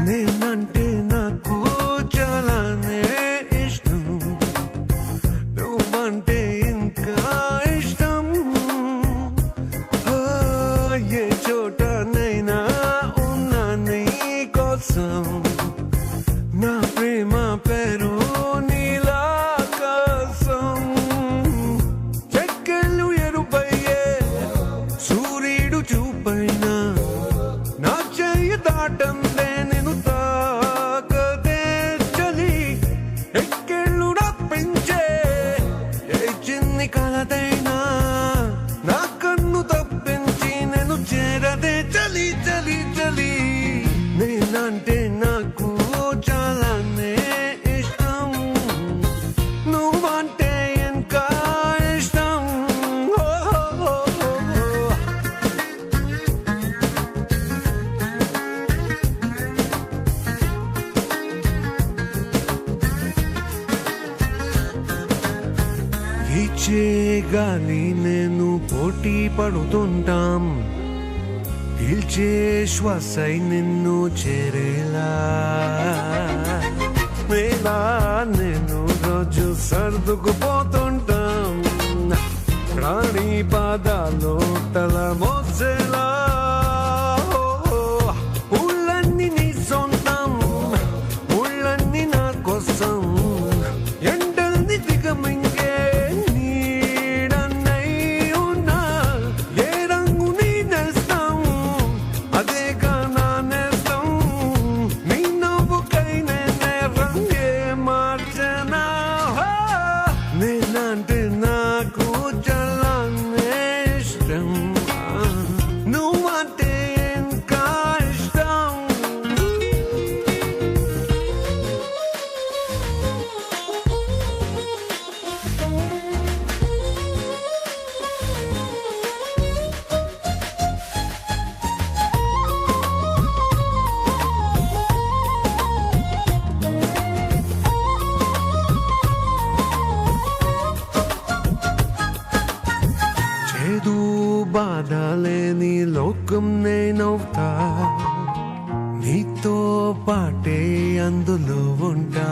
నేనంటే నాకు చాలానే ఇష్టం, నువ్వంటే ఇంకా ఇష్టం. ఏ చోటనైనా ఉన్నా నీ కోసం, నా ప్రేమ పేరు నీలాకాశం. చెక్కెళ్ళు ఎరుపయ్యే సూర్యుడు చూపైన నా చెయ్యి దాటందే నేను తాకదే చలి. ఎక్కెళ్ళు రప్పించే ఏ చిన్ని కలదైనా నా కన్ను తప్పించి నేను చేరదే చలి చలి చలి. నేనంటే నాకు చాలానే ఇష్టం, నువ్వంటే ఇంకా ఇష్టం. వీచే గాలి నేను పోటీ పడుతుంటాం, పీల్చే శ్వాసై నిన్ను చేరేలా. మేలా నేను రోజు సర్దుకుపోతుంటాం, ప్రాణి పాదాలు తల మోసేలా. ఊళ్ళన్నీ నీ సొంతం, ఊళ్ళన్నీ నా కోసం. ఎండల్ని దిగమింగే నీడన్నై ఉన్నా, ఏ రంగు నీ నేస్తం అదేగా నా నేస్తం. నీ నవ్వుకై నేనే రంగే మార్చనా. నేనంటే నాకు చాలానే ఇష్టం, నువ్వంటే ఇంకా ఇష్టం. చేదు బాధలేని లోకం నేనవుతా, నీతో పాటే అందులో ఉంటా.